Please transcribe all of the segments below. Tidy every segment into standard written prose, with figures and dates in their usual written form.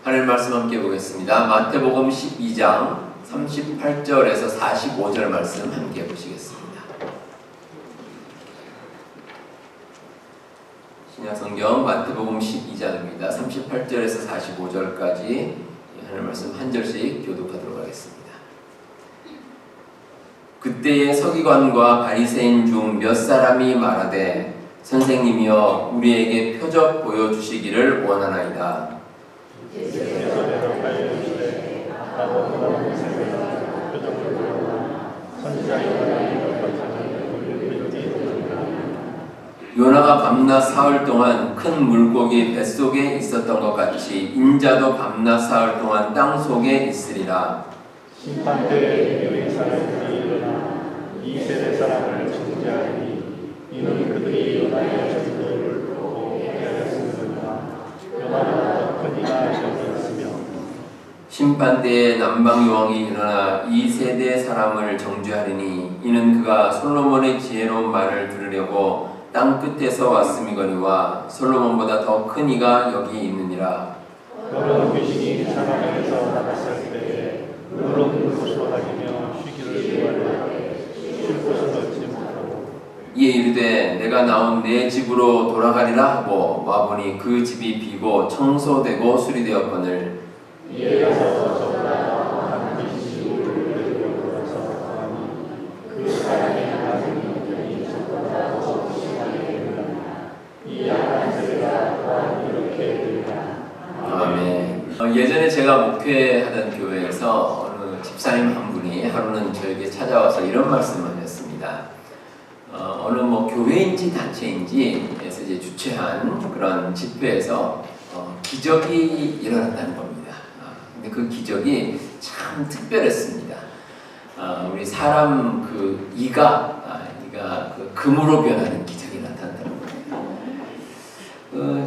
하나님 말씀 함께 보겠습니다. 마태복음 12장 38절에서 45절 말씀 함께 보시겠습니다. 신약성경 마태복음 12장입니다. 38절에서 45절까지 하나님 말씀 한 절씩 교독하도록 하겠습니다. 그때에 서기관과 바리새인 중 몇 사람이 말하되 선생님이여 우리에게 표적 보여주시기를 원하나이다. 요나가 밤낮 사흘 동안 큰 물고기 뱃속에 있었던 것 같이 인자도 밤낮 사흘 동안 땅 속에 있으리라. 심판때에 너희 사람들이 일어나 이 세대 사람을 정죄하리니 이는 그들이 요나의 전도를 보고 회개하였으므로나 요나보다 더 큰 이가 저기 있으며 심판때에 남방요왕이 일어나 이 세대 사람을 정죄하리니 이는 그가 솔로몬의 지혜로운 말을 들으려고 땅 끝에서 왔음이거니와 솔로몬보다 더 큰 이가 여기 있느니라. 여러 귀신이 사람에게서 나갔을 때에 물론 곳으로 다니며 쉬기를 구하려 쉴 곳을 얻지 못하고 이에 이르되 내가 나온 내 집으로 돌아가리라 하고 와보니 그 집이 비고 청소되고 수리되었거늘 이에 가서 저보다 한 귀신이 우리를 데리고 돌아서 가니 그 사람의 나중이 저보다 더 심하게 일어나 이 약한 세대가 또한 이렇게 되리라. 아멘. 예전에 제가 목회하던 교회에서 어느 집사님 한 분이 하루는 저에게 찾아와서 이런 말씀을 하셨습니다. 어느 교회인지 단체인지에서 이제 주최한 그런 집회에서 기적이 일어났다는 겁니다. 근데 그 기적이 참 특별했습니다. 우리 사람 그 이가 그 금으로 변하는 기적이 나타났다는 겁니다.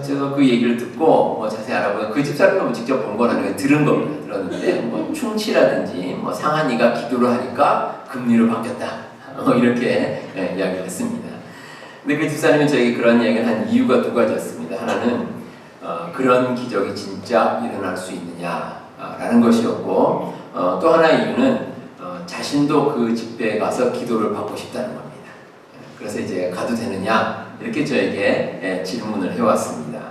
제가 그 얘기를 듣고 자세히 알아보면 그 집사님은 직접 본 건 아니고 들은 겁니다. 들었는데 충치라든지 상한 이가 기도를 하니까 금리로 바뀌었다. 이렇게 이야기를 했습니다. 근데 그 집사님이 저에게 그런 이야기를 한 이유가 두 가지였습니다. 하나는 그런 기적이 진짜 일어날 수 있느냐라는 것이었고 또 하나의 이유는 자신도 그 집회에 가서 기도를 받고 싶다는 겁니다. 그래서 이제 가도 되느냐 이렇게 저에게 질문을 해왔습니다.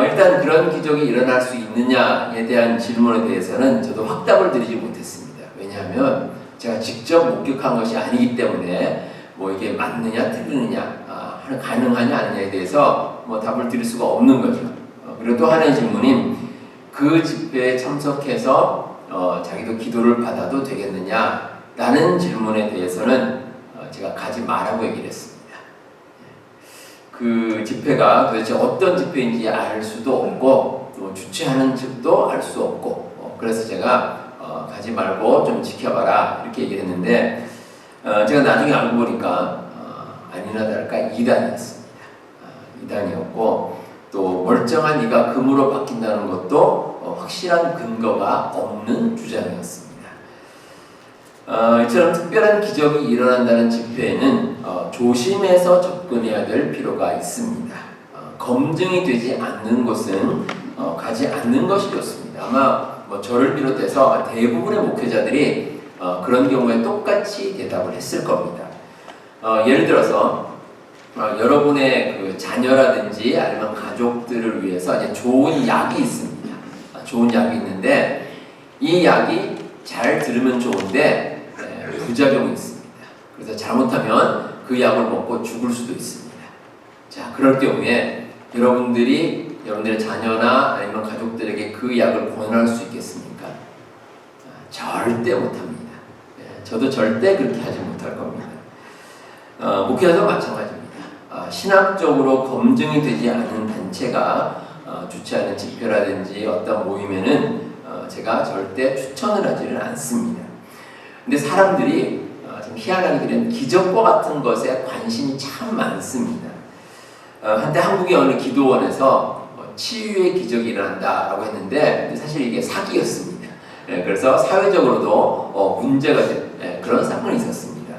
일단 그런 기적이 일어날 수 있느냐에 대한 질문에 대해서는 저도 확답을 드리지 못했습니다. 왜냐하면 제가 직접 목격한 것이 아니기 때문에 이게 맞느냐 틀리느냐 가능하냐 아니냐에 대해서 답을 드릴 수가 없는 거죠. 그리고 또 하나의 질문인 그 집회에 참석해서 자기도 기도를 받아도 되겠느냐라는 질문에 대해서는 제가 가지 말라고 얘기를 했습니다. 그 집회가 도대체 어떤 집회인지 알 수도 없고 또 주최하는 측도 알 수 없고 그래서 제가 가지 말고 좀 지켜봐라 이렇게 얘기를 했는데 제가 나중에 알고 보니까 아니나 다를까 이단이었습니다. 이단이었고 또 멀쩡한 이가 금으로 바뀐다는 것도 확실한 근거가 없는 주장이었습니다. 이처럼 특별한 기적이 일어난다는 집회에는 조심해서 접근해야 될 필요가 있습니다. 검증이 되지 않는 곳은 가지 않는 것이 좋습니다. 아마 저를 비롯해서 대부분의 목회자들이 그런 경우에 똑같이 대답을 했을 겁니다. 예를 들어서 여러분의 그 자녀라든지 아니면 가족들을 위해서 이제 좋은 약이 있습니다. 좋은 약이 있는데 이 약이 잘 들으면 좋은데 부작용이 있습니다. 그래서 잘못하면 그 약을 먹고 죽을 수도 있습니다. 자, 그럴 경우에 여러분들의 자녀나 아니면 가족들에게 그 약을 권할 수 있겠습니까? 절대 못합니다. 저도 절대 그렇게 하지 못할 겁니다. 목회자도 마찬가지입니다. 신학적으로 검증이 되지 않은 단체가 주최하는 집회라든지 어떤 모임에는 제가 절대 추천을 하지는 않습니다. 근데 사람들이 좀 희한하게 기적과 같은 것에 관심이 참 많습니다. 한때 한국의 어느 기도원에서 치유의 기적이 일어난다라고 했는데 사실 이게 사기였습니다. 그래서 사회적으로도 문제가 된 그런 사건이 있었습니다.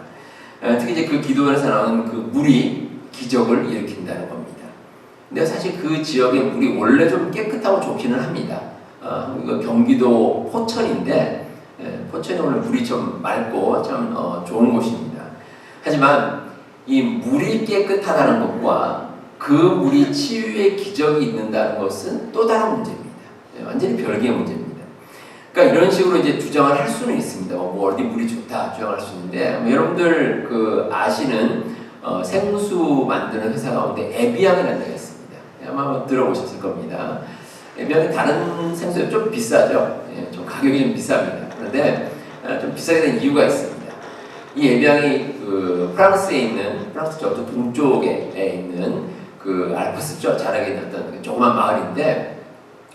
특히 이제 그 기도원에서 나오는 그 물이 기적을 일으킨다는 겁니다. 근데 사실 그 지역의 물이 원래 좀 깨끗하고 좋기는 합니다. 이거 경기도 포천인데 포천이 오늘 물이 좀 맑고 참 좋은 곳입니다. 하지만 이 물이 깨끗하다는 것과 그 물이 치유의 기적이 있는다는 것은 또 다른 문제입니다. 완전히 별개의 문제입니다. 그러니까 이런 식으로 이제 주장을 할 수는 있습니다. 뭐 어디 물이 좋다 주장할 수 있는데 여러분들 그 아시는 생수 만드는 회사 가운데 에비앙이라는 데가 있습니다. 아마 들어보셨을 겁니다. 에비앙이 다른 생수에 좀 비싸죠. 좀 가격이 좀 비쌉니다. 그런데 좀 비싸게 된 이유가 있습니다. 이 에비앙이 그 프랑스에 있는 프랑스 저쪽 동쪽에 있는 그 알프스 쪽 자락에 있는 어떤 조그만 마을인데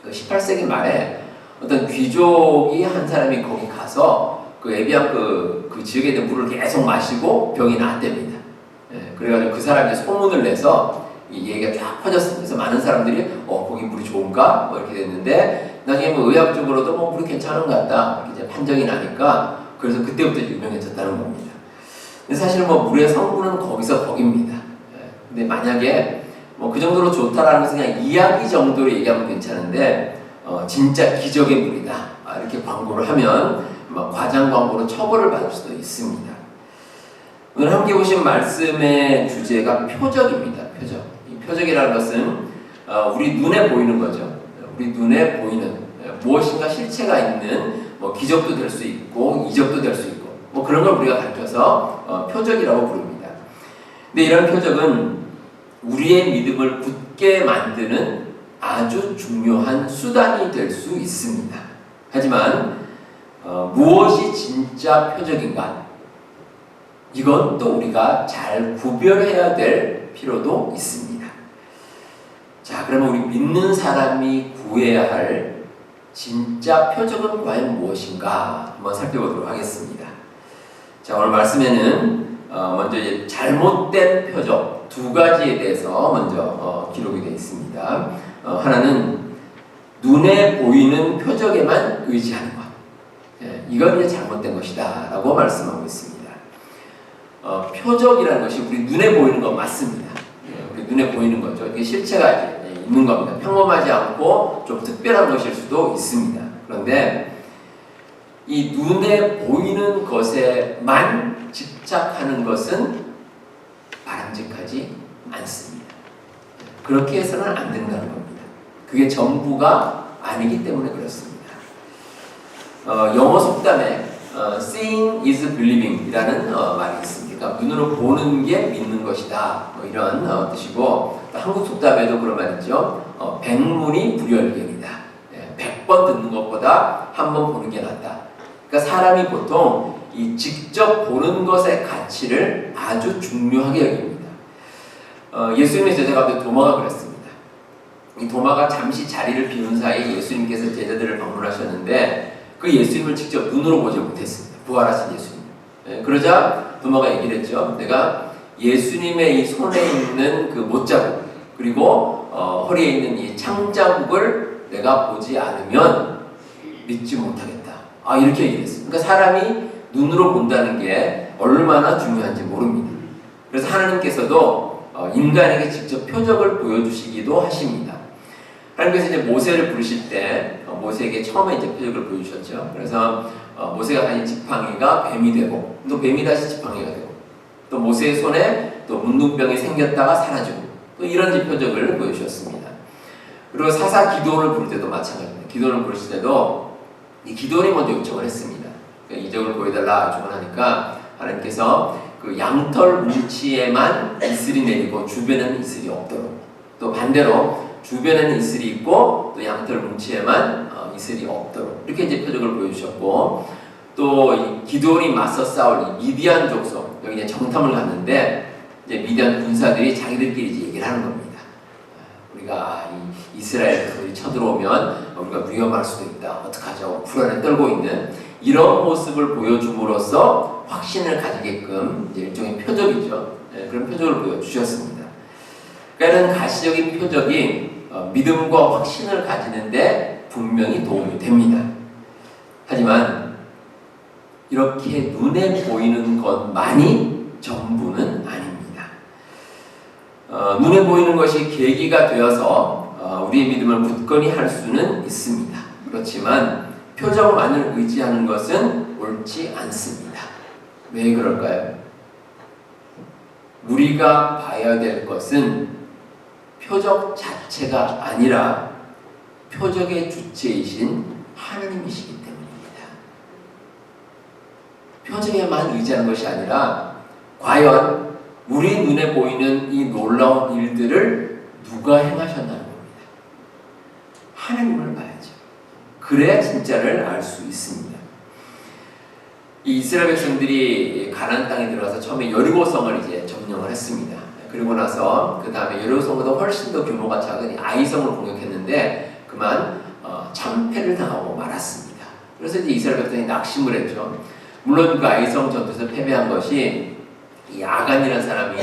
그 18세기 말에 어떤 귀족이 한 사람이 거기 가서 그 에비앙 그 지역에 있는 물을 계속 마시고 병이 나았답니다. 그래가지고 그 사람이 소문을 내서 이 얘기가 쫙 퍼졌습니다. 그래서 많은 사람들이 거기 물이 좋은가 뭐 이렇게 됐는데 나중에 뭐 의학적으로도 뭐 물이 괜찮은 것 같다 이렇게 이제 판정이 나니까 그래서 그때부터 유명해졌다는 겁니다. 근데 사실 뭐 물의 성분은 거기서 거깁니다. 근데 만약에 뭐 그 정도로 좋다라는 것은 그냥 이야기 정도로 얘기하면 괜찮은데 진짜 기적의 물이다 이렇게 광고를 하면 과장 광고로 처벌을 받을 수도 있습니다. 오늘 함께 보신 말씀의 주제가 표적입니다. 표적. 이 표적이라는 것은 우리 눈에 보이는 거죠. 우리 눈에 보이는 무엇인가 실체가 있는 뭐 기적도 될 수 있고 이적도 될 수 있고 뭐 그런 걸 우리가 가르쳐서 표적이라고 부릅니다. 근데 이런 표적은 우리의 믿음을 굳게 만드는 아주 중요한 수단이 될 수 있습니다. 하지만 무엇이 진짜 표적인가? 이건 또 우리가 잘 구별해야 될 필요도 있습니다. 자, 그러면 우리 믿는 사람이 구해야 할 진짜 표적은 과연 무엇인가? 한번 살펴보도록 하겠습니다. 자, 오늘 말씀에는 먼저 이제 잘못된 표적 두 가지에 대해서 먼저 기록이 되어 있습니다. 하나는 눈에 보이는 표적에만 의지하는 것. 이건 이제 잘못된 것이다 라고 말씀하고 있습니다. 표적이라는 것이 우리 눈에 보이는 것 맞습니다. 우리 눈에 보이는 거죠. 이게 실체가 있는 겁니다. 평범하지 않고 좀 특별한 것일 수도 있습니다. 그런데 이 눈에 보이는 것에만 집착하는 것은 바람직하지 않습니다. 그렇게 해서는 안 된다는 겁니다. 그게 전부가 아니기 때문에 그렇습니다. 영어 속담에 seeing is believing 이라는 말이 있습니다. 그러니까 눈으로 보는 게 믿는 것이다. 뭐 이런 뜻이고 한국 속담에도 그런 말 있죠. 백문이 불여일견이다. 100번 듣는 것보다 한 번 보는 게 낫다. 그러니까 사람이 보통 이 직접 보는 것의 가치를 아주 중요하게 여깁니다. 예수님의 제자 가운데 도마가 그랬습니다. 이 도마가 잠시 자리를 비운 사이 예수님께서 제자들을 방문하셨는데 그 예수님을 직접 눈으로 보지 못했습니다. 부활하신 예수님. 그러자 도마가 얘기를 했죠. 내가 예수님의 이 손에 있는 그 못자국 그리고 허리에 있는 이 창자국을 내가 보지 않으면 믿지 못하겠다. 이렇게 얘기를 했어요. 그러니까 사람이 눈으로 본다는 게 얼마나 중요한지 모릅니다. 그래서 하나님께서도 인간에게 직접 표적을 보여주시기도 하십니다. 하나님께서 이제 모세를 부르실 때 모세에게 처음에 이제 표적을 보여주셨죠. 그래서 모세가 가진 지팡이가 뱀이 되고 또 뱀이 다시 지팡이가 되고 또 모세의 손에 또 문둥병이 생겼다가 사라지고 또 이런 표적을 보여주셨습니다. 그리고 사사 기도를 부를 때도 마찬가지입니다. 기도를 부르실 때도 이 기도원이 먼저 요청을 했습니다. 그러니까 이적을 보여달라 요청을 하니까 하나님께서 그 양털 뭉치에만 이슬이 내리고 주변에는 이슬이 없도록 또 반대로 주변에는 이슬이 있고 또 양털 뭉치에만 이슬이 없도록 이렇게 이제 표적을 보여주셨고 또 이 기드온이 맞서 싸울 이 미디안 족속 여기 이제 정탐을 갔는데 이제 미디안 군사들이 자기들끼리 이제 얘기를 하는 겁니다. 우리가 이 이스라엘 그들이 쳐들어오면 우리가 위험할 수도 있다. 어떡하죠? 불안에 떨고 있는 이런 모습을 보여줌으로써 확신을 가지게끔 이제 일종의 표적이죠. 그런 표적을 보여주셨습니다. 그러니까 이런 가시적인 표적이 믿음과 확신을 가지는데 분명히 도움이 됩니다. 하지만 이렇게 눈에 보이는 것만이 전부는 아닙니다. 눈에 보이는 것이 계기가 되어서 우리의 믿음을 굳건히 할 수는 있습니다. 그렇지만 표적만을 의지하는 것은 옳지 않습니다. 왜 그럴까요? 우리가 봐야 될 것은 표적 자체가 아니라 표적의 주체이신 하나님이시기 때문입니다. 표적에만 의지하는 것이 아니라 과연 우리 눈에 보이는 이 놀라운 일들을 누가 행하셨나는 겁니다. 하나님을 봐야죠. 그래야 진짜를 알 수 있습니다. 이 이스라엘 백성들이 가나안 땅에 들어가서 처음에 여리고성을 이제 점령을 했습니다. 그리고 나서 그 다음에 여리고성보다 훨씬 더 규모가 작은 아이성을 공격했는데 그만 참패를 당하고 말았습니다. 그래서 이제 이스라엘 백성이 낙심을 했죠. 물론 그 아이성 전투에서 패배한 것이 이 아간이라는 사람이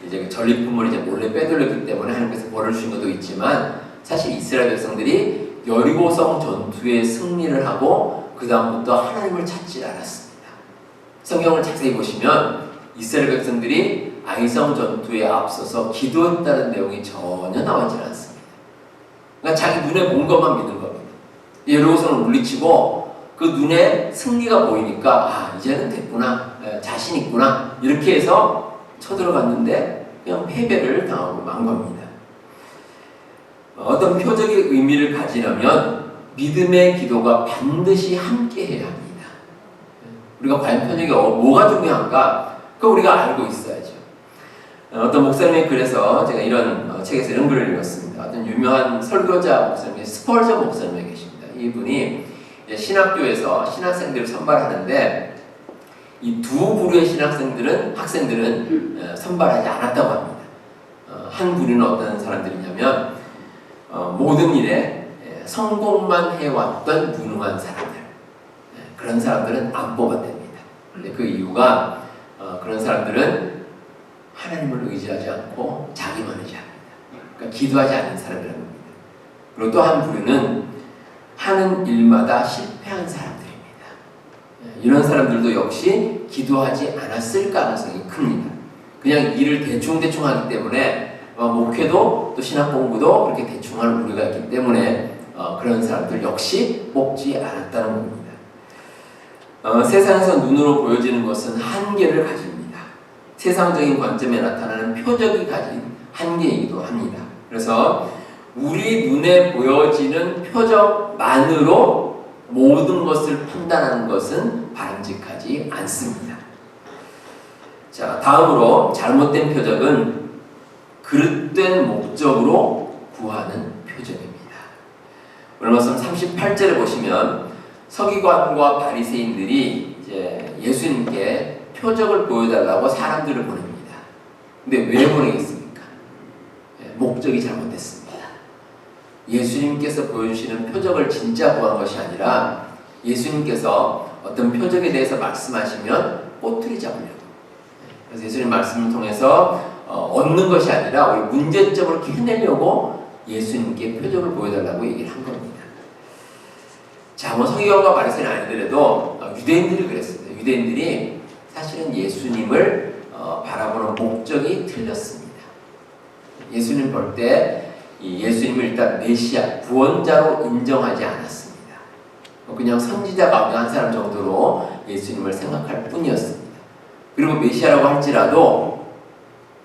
이제 전리품을 이제 몰래 빼돌렸기 때문에 하나님께서 벌을 주신 것도 있지만 사실 이스라엘 백성들이 여리고성 전투에 승리를 하고 그 다음부터 하나님을 찾지 않았습니다. 성경을 자세히 보시면 이스라엘 백성들이 아이성 전투에 앞서서 기도했다는 내용이 전혀 나오지 않습니다. 그러니까 자기 눈에 본 것만 믿는 겁니다. 여리고성을 물리치고 그 눈에 승리가 보이니까 이제는 됐구나, 자신 있구나 이렇게 해서 쳐들어갔는데 그냥 패배를 당하고 만 겁니다. 어떤 표적의 의미를 가지려면 믿음의 기도가 반드시 함께 해야 합니다. 우리가 과연 표적이 뭐가 중요한가? 그거 우리가 알고 있어야죠. 어떤 목사님이 그래서 제가 이런 책에서 이런 글을 읽었습니다. 어떤 유명한 설교자 목사님이 스펄전 목사님이 계십니다. 이분이 신학교에서 신학생들을 선발하는데 이 두 부류의 학생들은 선발하지 않았다고 합니다. 한 부류는 어떤 사람들이냐면 모든 일에 성공만 해왔던 무능한 사람들, 그런 사람들은 안 뽑아냅니다. 근데 그 이유가 그런 사람들은 하나님을 의지하지 않고 자기만 의지합니다. 그러니까 기도하지 않는 사람이라는 겁니다. 그리고 또 한 부류는 하는 일마다 실패한 사람들입니다. 이런 사람들도 역시 기도하지 않았을 가능성이 큽니다. 그냥 일을 대충 하기 때문에 목회도 또 신학 공부도 그렇게 대충 하는 우리가 있기 때문에 그런 사람들 역시 뽑지 않았다는 겁니다. 세상에서 눈으로 보여지는 것은 한계를 가집니다. 세상적인 관점에 나타나는 표적이 가진 한계이기도 합니다. 그래서 우리 눈에 보여지는 표적만으로 모든 것을 판단하는 것은 바람직하지 않습니다. 자, 다음으로 잘못된 표적은 그릇된 목적으로 구하는 표적입니다. 오늘 말씀 38절에 보시면 서기관과 바리새인들이 이제 예수님께 표적을 보여달라고 사람들을 보냅니다. 근데 왜 보내겠습니까? 목적이 잘못됐습니다. 예수님께서 보여주시는 표적을 진짜 구한 것이 아니라 예수님께서 어떤 표적에 대해서 말씀하시면 꼬투리 잡으려고. 그래서 예수님 말씀을 통해서 얻는 것이 아니라 우리 문제점을 캐내려고 예수님께 표적을 보여달라고 얘기를 한 겁니다. 자, 뭐 서기관과 바리새인은 아니더라도 유대인들이 그랬습니다. 유대인들이 사실은 예수님을 바라보는 목적이 틀렸습니다. 예수님 볼 때 예수님을 일단 메시아, 구원자로 인정하지 않았습니다. 그냥 선지자 가운데 한 사람 정도로 예수님을 생각할 뿐이었습니다. 그리고 메시아라고 할지라도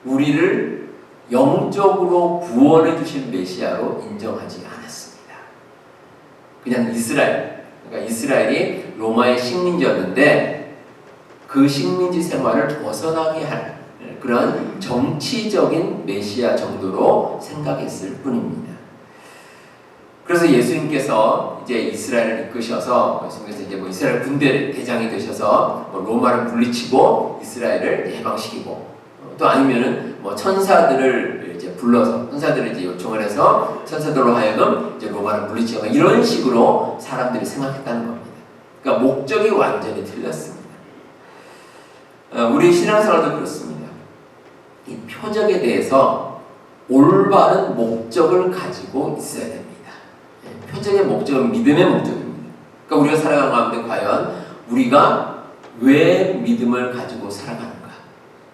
우리를 영적으로 구원해 주실 메시아로 인정하지 않았습니다. 그냥 이스라엘, 그러니까 이스라엘이 로마의 식민지였는데 그 식민지 생활을 벗어나게 할 그런 정치적인 메시아 정도로 생각했을 뿐입니다. 그래서 예수님께서 이제 이스라엘을 이끄셔서 예수님께서 이제 이스라엘 군대 대장이 되셔서 로마를 물리치고 이스라엘을 해방시키고 또 아니면은 천사들을 이제 불러서 천사들을 이제 요청을 해서 천사들로 하여금 이제 로마를 물리치고 이런 식으로 사람들이 생각했다는 겁니다. 그러니까 목적이 완전히 틀렸습니다. 우리 신앙생활도 그렇습니다. 이 표적에 대해서 올바른 목적을 가지고 있어야 됩니다. 표적의 목적은 믿음의 목적입니다. 그러니까 우리가 살아가는 가운데 과연 우리가 왜 믿음을 가지고 살아가는가?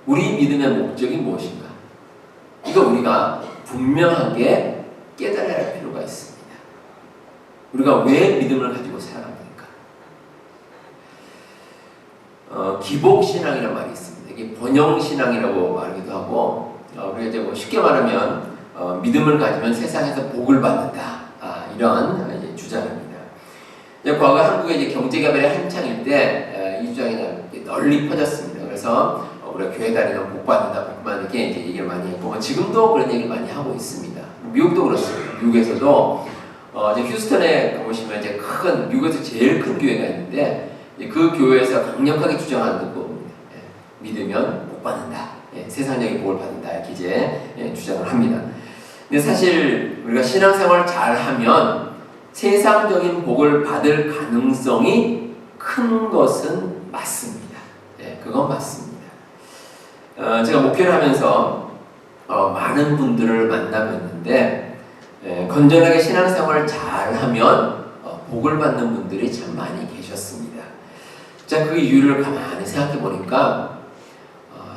우리 믿음의 목적이 무엇인가? 이거 우리가 분명하게 깨달아야 할 필요가 있습니다. 우리가 왜 믿음을 가지고 살아갑니까? 기복신앙이라는 말이 있습니다. 이게 번영신앙이라고 말하기도 하고, 우리가 이제 뭐 쉽게 말하면 믿음을 가지면 세상에서 복을 받는다, 이런 이제 주장입니다. 과거 한국의 이제 경제개발이 한창일 때 이 주장이 널리 퍼졌습니다. 그래서 우리가 교회 다니면 복 받는다, 복만 이렇게 이제 얘기를 많이 했고, 지금도 그런 얘기를 많이 하고 있습니다. 미국도 그렇습니다. 미국에서도 이제 휴스턴에 가보시면 이제 미국에서 제일 큰 교회가 있는데, 그 교회에서 강력하게 주장하는 겁니다. 믿으면 복 받는다, 세상적인 복을 받는다, 이렇게 이제 주장을 합니다. 근데 사실 우리가 신앙생활을 잘 하면 세상적인 복을 받을 가능성이 큰 것은 맞습니다. 그건 맞습니다. 제가 목회를 하면서 많은 분들을 만나뵀는데, 건전하게 신앙생활을 잘 하면 복을 받는 분들이 참 많이 계셨습니다. 자, 그 이유를 가만히 생각해 보니까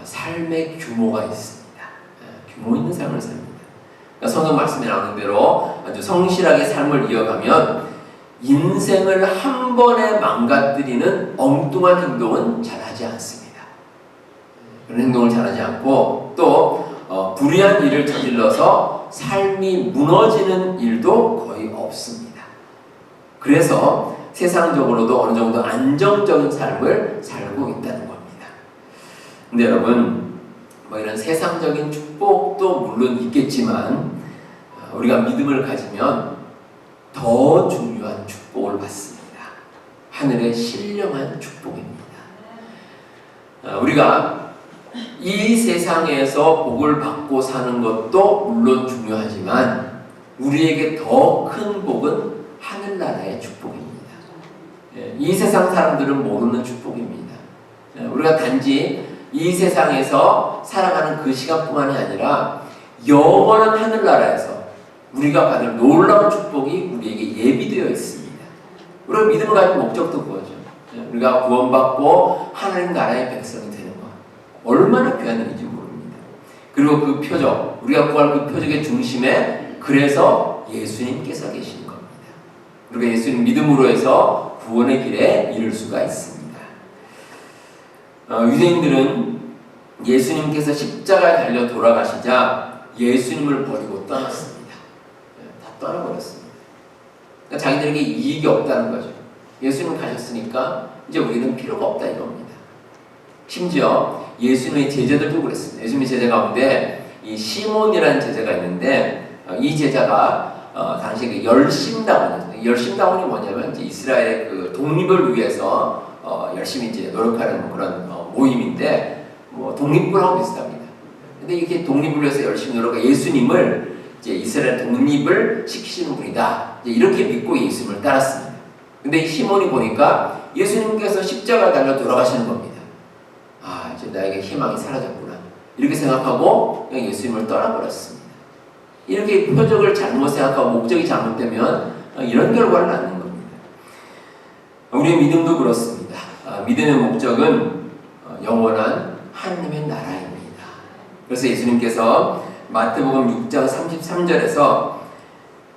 삶의 규모가 있습니다. 규모 있는 삶을 삽니다. 그러니까 성경 말씀에 나오는 대로 아주 성실하게 삶을 이어가면 인생을 한 번에 망가뜨리는 엉뚱한 행동은 잘하지 않습니다. 그런 행동을 잘하지 않고, 또 불의한 일을 저질러서 삶이 무너지는 일도 거의 없습니다. 그래서 세상적으로도 어느 정도 안정적인 삶을 살고 있다는 겁니다. 근데 여러분, 뭐 이런 세상적인 축복도 물론 있겠지만, 우리가 믿음을 가지면 더 중요한 축복을 받습니다. 하늘의 신령한 축복입니다. 우리가 이 세상에서 복을 받고 사는 것도 물론 중요하지만, 우리에게 더 큰 복은 하늘나라의 축복입니다. 이 세상 사람들은 모르는 축복입니다. 우리가 단지 이 세상에서 살아가는 그 시간뿐만이 아니라 영원한 하늘나라에서 우리가 받을 놀라운 축복이 우리에게 예비되어 있습니다. 우리가 믿음을 가진 목적도 그거죠. 우리가 구원받고 하나님 나라의 백성이 되는 것, 얼마나 귀한 일인지 모릅니다. 그리고 그 표적, 우리가 구할 그 표적의 중심에 그래서 예수님께서 계신 겁니다. 우리가 예수님 믿음으로 해서 구원의 길에 이를 수가 있습니다. 유대인들은 예수님께서 십자가에 달려 돌아가시자 예수님을 버리고 떠났습니다. 다 떠나버렸습니다. 그러니까 자기들에게 이익이 없다는 거죠. 예수님 가셨으니까 이제 우리는 필요가 없다 이겁니다. 심지어 예수님의 제자들도 그랬습니다. 예수님의 제자 가운데 이 시몬이라는 제자가 있는데, 이 제자가 당시 그 열심당원이었어요. 열심당원이 뭐냐면 이제 이스라엘의 그 독립을 위해서 열심히 이제 노력하는 그런 모임인데, 뭐 독립군하고 비슷합니다. 근데 이렇게 독립을 위해서 열심히 노력하고 예수님을 이제 이스라엘 독립을 시키시는 분이다, 이제 이렇게 믿고 예수님을 따랐습니다. 근데 이 시몬이 보니까 예수님께서 십자가에 달려 돌아가시는 겁니다. 아, 이제 나에게 희망이 사라졌구나, 이렇게 생각하고 그냥 예수님을 떠나버렸습니다. 이렇게 표적을 잘못 생각하고 목적이 잘못되면 이런 결과를 낳는 겁니다. 우리의 믿음도 그렇습니다. 믿음의 목적은 영원한 하나님의 나라입니다. 그래서 예수님께서 마태복음 6장 33절에서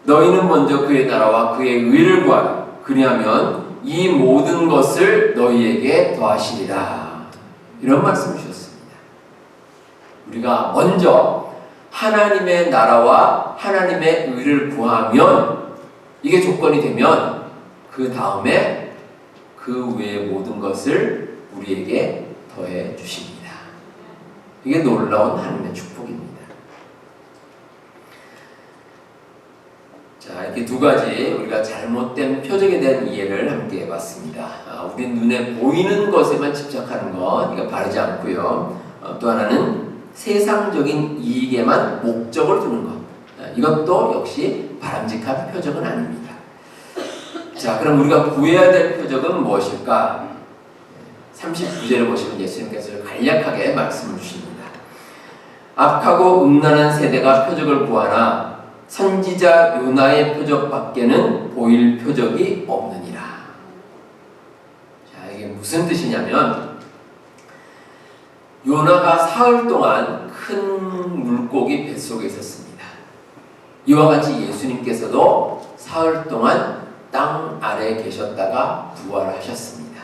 너희는 먼저 그의 나라와 그의 의를 구하라. 그리하면 이 모든 것을 너희에게 더하시리라. 이런 말씀을 주셨습니다. 우리가 먼저 하나님의 나라와 하나님의 의를 구하면, 이게 조건이 되면 그 다음에 그 외의 모든 것을 우리에게 더해 주십니다. 이게 놀라운 하나님의 축복입니다. 자, 이렇게 두 가지 우리가 잘못된 표적에 대한 이해를 함께 해봤습니다. 우리 눈에 보이는 것에만 집착하는 것, 이거 바르지 않고요. 또 하나는 세상적인 이익에만 목적을 두는 것, 이것도 역시 바람직한 표적은 아닙니다. 자, 그럼 우리가 구해야 될 표적은 무엇일까? 39절을 보시면 예수님께서 간략하게 말씀을 주십니다. 악하고 음란한 세대가 표적을 구하나 선지자 요나의 표적밖에는 보일 표적이 없느니라. 자, 이게 무슨 뜻이냐면, 요나가 사흘 동안 큰 물고기 뱃속에 있었습니다. 이와 같이 예수님께서도 사흘 동안 땅 아래에 계셨다가 부활하셨습니다.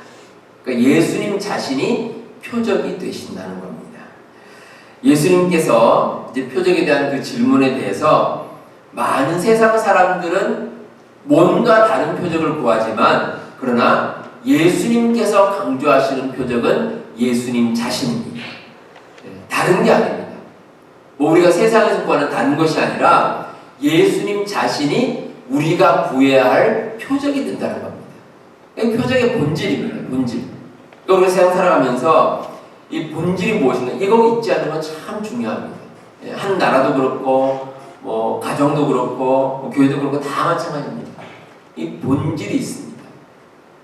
그러니까 예수님 자신이 표적이 되신다는 겁니다. 예수님께서 이제 표적에 대한 그 질문에 대해서 많은 세상 사람들은 뭔가 다른 표적을 구하지만 그러나 예수님께서 강조하시는 표적은 예수님 자신입니다. 다른 게 아닙니다. 뭐 우리가 세상에서 구하는 다른 것이 아니라 예수님 자신이 우리가 구해야 할 표적이 된다는 겁니다. 표적의 본질입니다. 본질. 우리가 세상 살아가면서 이 본질이 무엇인가 이거 잊지 않는 건 참 중요합니다. 한 나라도 그렇고 뭐 가정도 그렇고 뭐 교회도 그렇고 다 마찬가지입니다. 이 본질이 있습니다.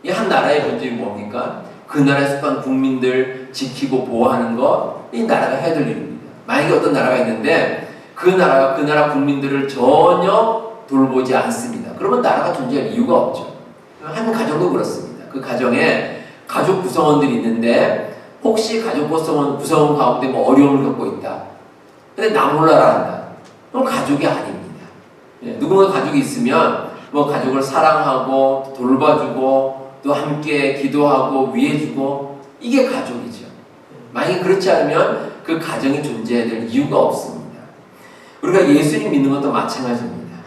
이 한 나라의 본질이 뭡니까? 그 나라에 속한 국민들 지키고 보호하는 것, 이 나라가 해야 될 일입니다. 만약에 어떤 나라가 있는데 그 나라가 그 나라 국민들을 전혀 돌보지 않습니다. 그러면 나라가 존재할 이유가 없죠. 한 가정도 그렇습니다. 그 가정에 가족 구성원들이 있는데 혹시 가족 구성원 가운데 뭐 어려움을 겪고 있다. 근데 나 몰라라 한다. 그럼 가족이 아닙니다. 누군가 가족이 있으면 뭐 가족을 사랑하고 돌봐주고 또 함께 기도하고 위해주고 이게 가족이죠. 만약에 그렇지 않으면 그 가정이 존재해야 될 이유가 없습니다. 우리가 예수님 믿는 것도 마찬가지입니다.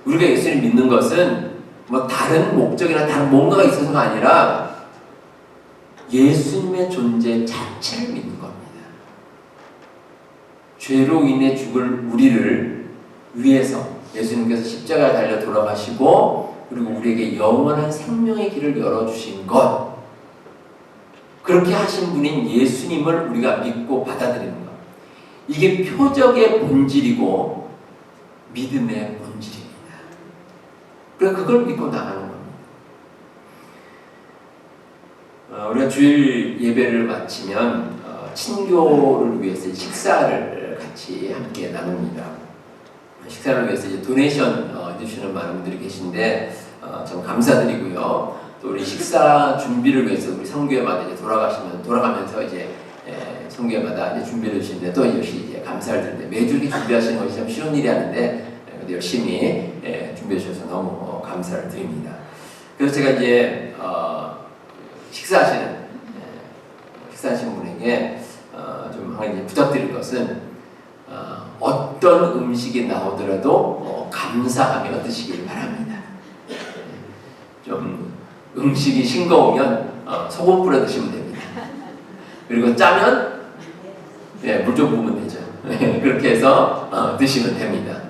우리가 예수님 믿는 것은 뭐 다른 목적이나 다른 뭔가가 있어서가 아니라 예수님의 존재 자체를 믿는 겁니다. 죄로 인해 죽을 우리를 위해서 예수님께서 십자가에 달려 돌아가시고 그리고 우리에게 영원한 생명의 길을 열어주신 것, 그렇게 하신 분인 예수님을 우리가 믿고 받아들이는 것, 이게 표적의 본질이고 믿음의 본질입니다. 그래서 그걸 믿고 나가는 겁니다. 우리가 주일 예배를 마치면 친교를 위해서 식사를 같이 함께 나눕니다. 식사를 위해서 이제 도네이션 해주시는 많은 분들이 계신데 참 감사드리고요. 또 우리 식사 준비를 위해서 우리 성교회마다 이제 돌아가면서 이제 성교회마다 이제 준비를 해주시는데 또 역시 이제 감사를 드리는데 매주 이렇게 준비하시는 것이 참 쉬운 일이 아닌데 열심히 준비해 주셔서 너무 감사를 드립니다. 그래서 제가 이제 식사하시는 분에게 좀 이제 부탁드릴 것은 어떤 음식이 나오더라도 감사하며 드시길 바랍니다. 좀 음식이 싱거우면 소금 뿌려 드시면 됩니다. 그리고 짜면 물 좀 부으면 되죠. 그렇게 해서 드시면 됩니다.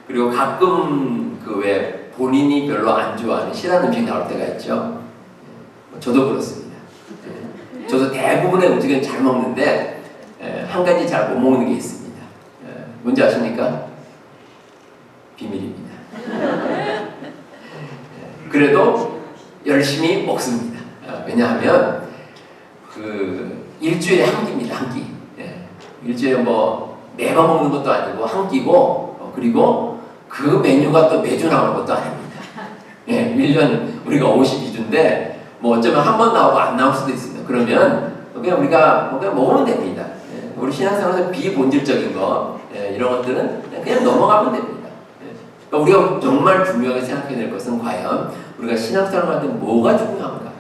그리고 가끔 그 왜 본인이 별로 안 좋아하는 싫어하는 음식 나올 때가 있죠. 저도 그렇습니다. 저도 대부분의 음식은 잘 먹는데 한 가지 잘 못 먹는 게 있습니다. 뭔지 아십니까? 비밀입니다. 그래도 열심히 먹습니다. 왜냐하면 그 일주일에 한 끼입니다. 한 끼. 일주일에 뭐 매번 먹는 것도 아니고 한 끼고 그리고 그 메뉴가 또 매주 나오는 것도 아닙니다. 1년 우리가 52주인데 뭐 어쩌면 한 번 나오고 안 나올 수도 있습니다. 그러면 그냥 우리가 그냥 먹으면 됩니다. 우리 신앙생활에서 비본질적인 거 이런 것들은 그냥 넘어가면 됩니다. 그러니까 우리가 정말 중요하게 생각해야 될 것은 과연 우리가 신앙생활할 때 뭐가 중요한가?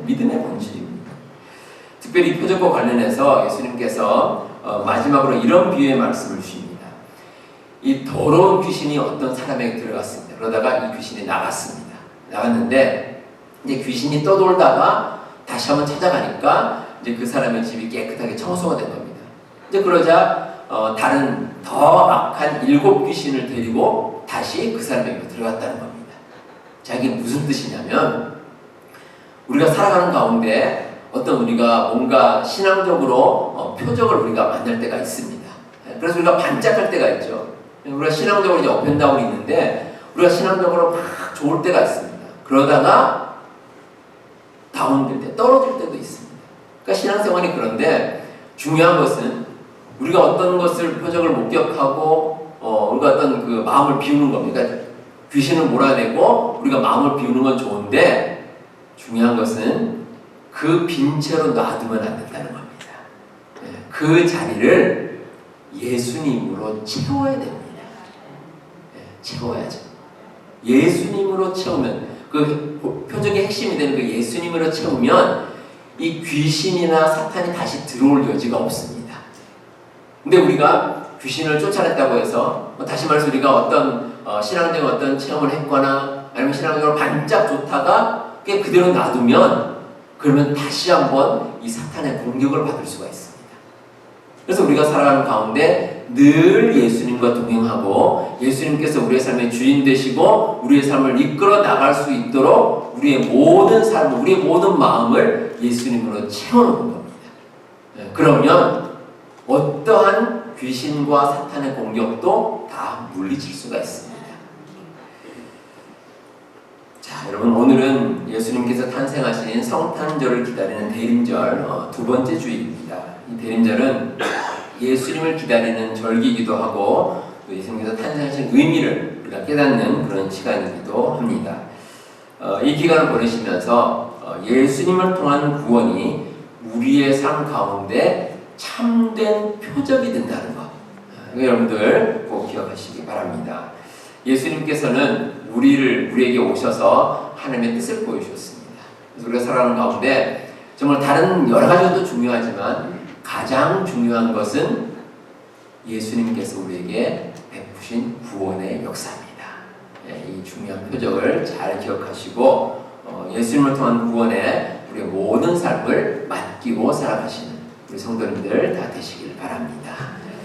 믿음의 본질입니다. 특별히 표적과 관련해서 예수님께서 마지막으로 이런 비유의 말씀을 주십니다. 이 더러운 귀신이 어떤 사람에게 들어갔습니다. 그러다가 이 귀신이 나갔습니다. 나갔는데 이제 귀신이 떠돌다가 다시 한번 찾아가니까 이제 그 사람의 집이 깨끗하게 청소가 된 겁니다. 이제 그러자 다른 더 악한 7 귀신을 데리고 다시 그 사람에게 들어갔다는 겁니다. 자, 이게 무슨 뜻이냐면 우리가 살아가는 가운데 어떤 우리가 뭔가 신앙적으로 표적을 우리가 만날 때가 있습니다. 그래서 우리가 반짝할 때가 있죠. 우리가 신앙적으로 이제 업앤다운이 있는데 우리가 신앙적으로 막 좋을 때가 있습니다. 그러다가 다운될 때, 떨어질 때도 있습니다. 그러니까 신앙생활이 그런데 중요한 것은 우리가 어떤 것을 표적을 목격하고 우리가 어떤 그 마음을 비우는 겁니다. 그러니까 귀신을 몰아내고 우리가 마음을 비우는 건 좋은데 중요한 것은 그 빈 채로 놔두면 안 된다는 겁니다. 그 자리를 예수님으로 채워야 됩니다. 채워야죠. 예수님으로 채우면, 그 표적의 핵심이 되는 그 예수님으로 채우면 이 귀신이나 사탄이 다시 들어올 여지가 없습니다. 근데 우리가 귀신을 쫓아냈다고 해서 다시 말해서 우리가 어떤 신앙적인 어떤 체험을 했거나 아니면 신앙적으로 반짝 좋다가 그대로 놔두면 그러면 다시 한번 이 사탄의 공격을 받을 수가 있습니다. 그래서 우리가 살아가는 가운데 늘 예수님과 동행하고 예수님께서 우리의 삶의 주인 되시고 우리의 삶을 이끌어 나갈 수 있도록 우리의 모든 삶, 우리의 모든 마음을 예수님으로 채워놓는 겁니다. 그러면 어떠한 귀신과 사탄의 공격도 다 물리칠 수가 있습니다. 자, 여러분, 오늘은 예수님께서 탄생하신 성탄절을 기다리는 대림절 두 번째 주일입니다. 이 대림절은 예수님을 기다리는 절기이기도 하고 또 예수님께서 탄생하신 의미를 우리가 깨닫는 그런 시간이기도 합니다. 이 기간을 보내시면서 예수님을 통한 구원이 우리의 삶 가운데 참된 표적이 된다는 것, 여러분들 꼭 기억하시기 바랍니다. 예수님께서는 우리에게 오셔서 하나님의 뜻을 보여주셨습니다. 그래서 우리가 살아가는 가운데 정말 다른 여러 가지도 중요하지만 가장 중요한 것은 예수님께서 우리에게 베푸신 구원의 역사입니다. 이 중요한 표적을 잘 기억하시고 예수님을 통한 구원에 우리의 모든 삶을 맡기고 살아가시는 우리 성도님들 다 되시길 바랍니다.